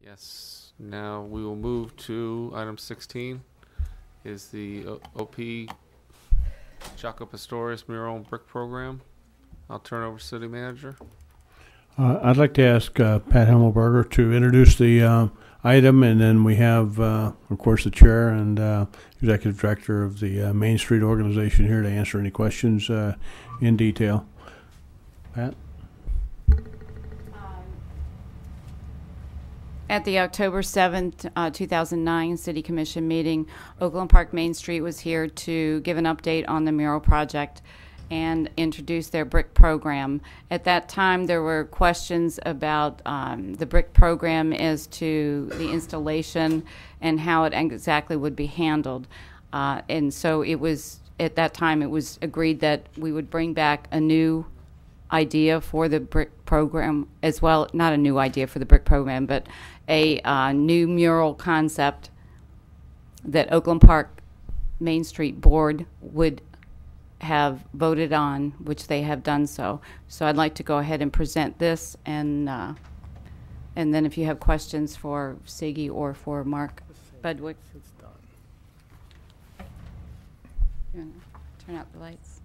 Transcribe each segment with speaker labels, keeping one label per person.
Speaker 1: Yes. Now we will move to item 16 is the OP Jaco Pastorius Mural and Brick Program. I'll turn over to City Manager.
Speaker 2: I'd like to ask Pat Himmelberger to introduce the item, and then we have, of course, the chair and executive director of the Main Street organization here to answer any questions in detail. Pat?
Speaker 3: At the October 7th, 2009 City Commission meeting, Oakland Park Main Street was here to give an update on the mural project and introduce their brick program. At that time, there were questions about the brick program as to the installation and how it exactly would be handled. And so it was, at that time, it was agreed that we would bring back a new idea for the brick program as well, not a new idea for the brick program, but a new mural concept that Oakland Park Main Street Board would have voted on, which they have done so. So I'd like to go ahead and present this, and then if you have questions for Siggy or for Mark Budwick.
Speaker 4: It's done.
Speaker 3: You wanna turn out the lights?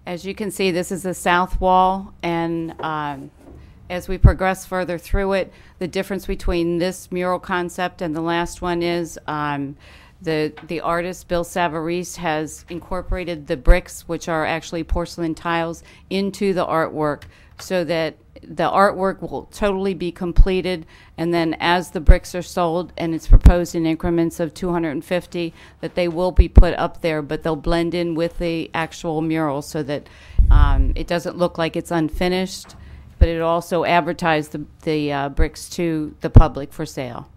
Speaker 3: As you can see, this is the south wall, and as we progress further through it, the difference between this mural concept and the last one is the artist, Bill Savarese, has incorporated the bricks, which are actually porcelain tiles, into the artwork so that the artwork will totally be completed, and then as the bricks are sold, and it's proposed in increments of 250, that they will be put up there, but they'll blend in with the actual mural so that it doesn't look like it's unfinished, but it also advertise the bricks to the public for sale.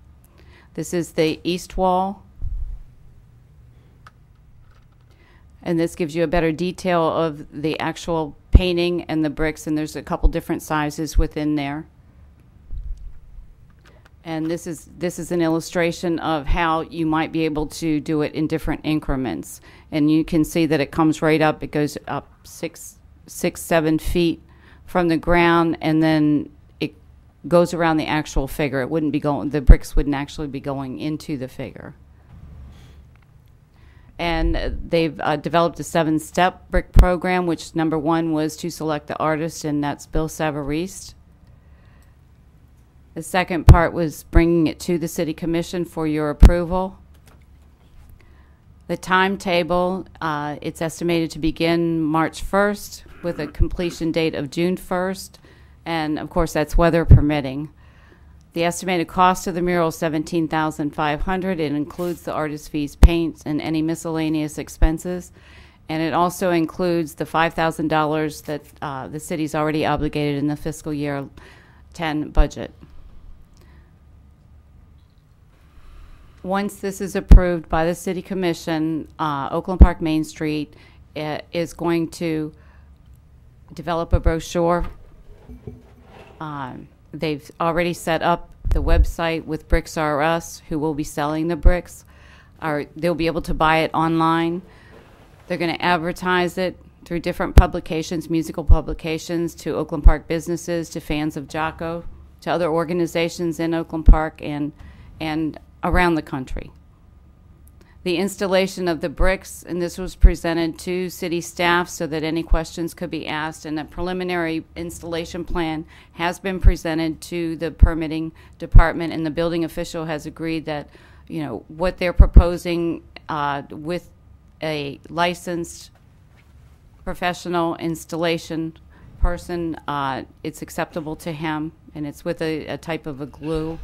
Speaker 3: This is the east wall, and this gives you a better detail of the actual painting and the bricks, and there's a couple different sizes within there. And this is an illustration of how you might be able to do it in different increments. And you can see that it comes right up. It goes up 7 feet from the ground, and then it goes around the actual figure. It wouldn't be going, the bricks wouldn't actually be going into the figure. And they've developed a 7-step brick program, which number 1 was to select the artist, and that's Bill Savarese. The second part was bringing it to the City Commission for your approval. The timetable, it's estimated to begin March 1st with a completion date of June 1st, and of course that's weather permitting. The estimated cost of the mural is $17,500. It includes the artist fees, paints, and any miscellaneous expenses. And it also includes the $5,000 that the city's already obligated in the fiscal year 10 budget. Once this is approved by the City Commission, Oakland Park Main Street is going to develop a brochure. They've already set up the website with Bricks R Us, who will be selling the bricks. They'll be able to buy it online. They're going to advertise it through different publications, musical publications, to Oakland Park businesses, to fans of Jaco, to other organizations in Oakland Park and around the country. The installation of the bricks, and this was presented to city staff so that any questions could be asked, and a preliminary installation plan has been presented to the permitting department, and the building official has agreed that, you know, what they're proposing with a licensed professional installation person, it's acceptable to him, and it's with a type of a glue.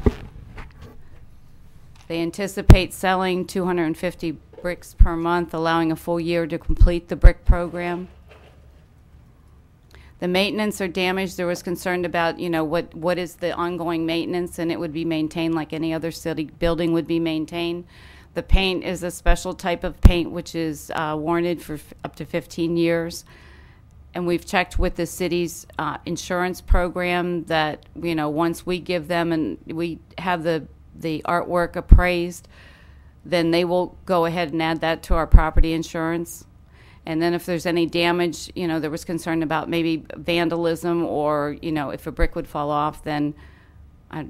Speaker 3: They anticipate selling 250 bricks per month, allowing a full year to complete the brick program. The maintenance or damage, there was concern about, you know, what is the ongoing maintenance, and it would be maintained like any other city building would be maintained. The paint is a special type of paint which is warranted for up to 15 years. And we've checked with the city's insurance program that, you know, once we give them and we have the artwork appraised, then they will go ahead and add that to our property insurance. And then if there's any damage, there was concern about maybe vandalism or, if a brick would fall off, then I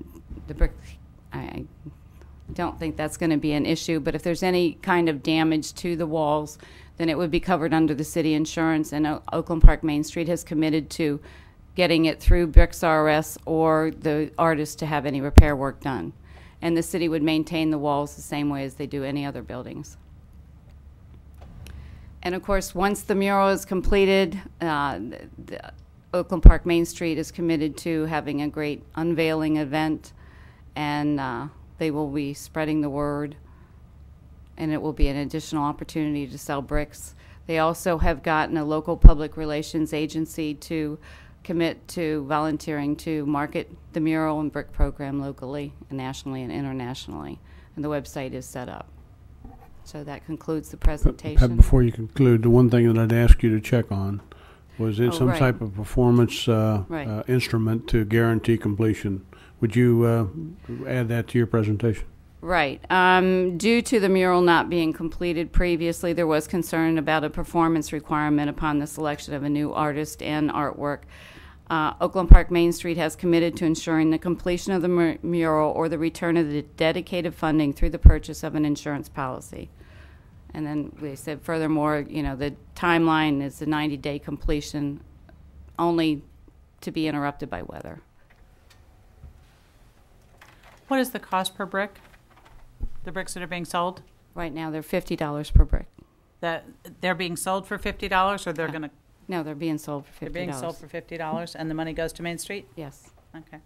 Speaker 3: don't think that's going to be an issue. But if there's any kind of damage to the walls, then it would be covered under the city insurance. And Oakland Park Main Street has committed to getting it through Bricks RS or the artist to have any repair work done. And the city would maintain the walls the same way as they do any other buildings. And of course, once the mural is completed, the Oakland Park Main Street is committed to having a great unveiling event, and they will be spreading the word, and it will be an additional opportunity to sell bricks. They also have gotten a local public relations agency to commit to volunteering to market the mural and brick program locally and nationally and internationally, and the website is set up. So that concludes the presentation.
Speaker 2: Pat, before you conclude, the one thing that I'd ask you to check on was it some
Speaker 3: right.
Speaker 2: type of performance
Speaker 3: Right.
Speaker 2: instrument to guarantee completion. Would you add that to your presentation?
Speaker 3: Right. Due to the mural not being completed previously, there was concern about a performance requirement upon the selection of a new artist and artwork. Oakland Park Main Street has committed to ensuring the completion of the mural or the return of the dedicated funding through the purchase of an insurance policy. And then we said furthermore, the timeline is the 90-day completion, only to be interrupted by weather.
Speaker 4: What is the cost per brick? The bricks that are being sold?
Speaker 3: Right now, they're $50 per brick.
Speaker 4: That they're being sold for $50, or they're going to?
Speaker 3: No, they're being sold for $50.
Speaker 4: They're being sold for $50, and the money goes to Main Street?
Speaker 3: Yes.
Speaker 4: Okay.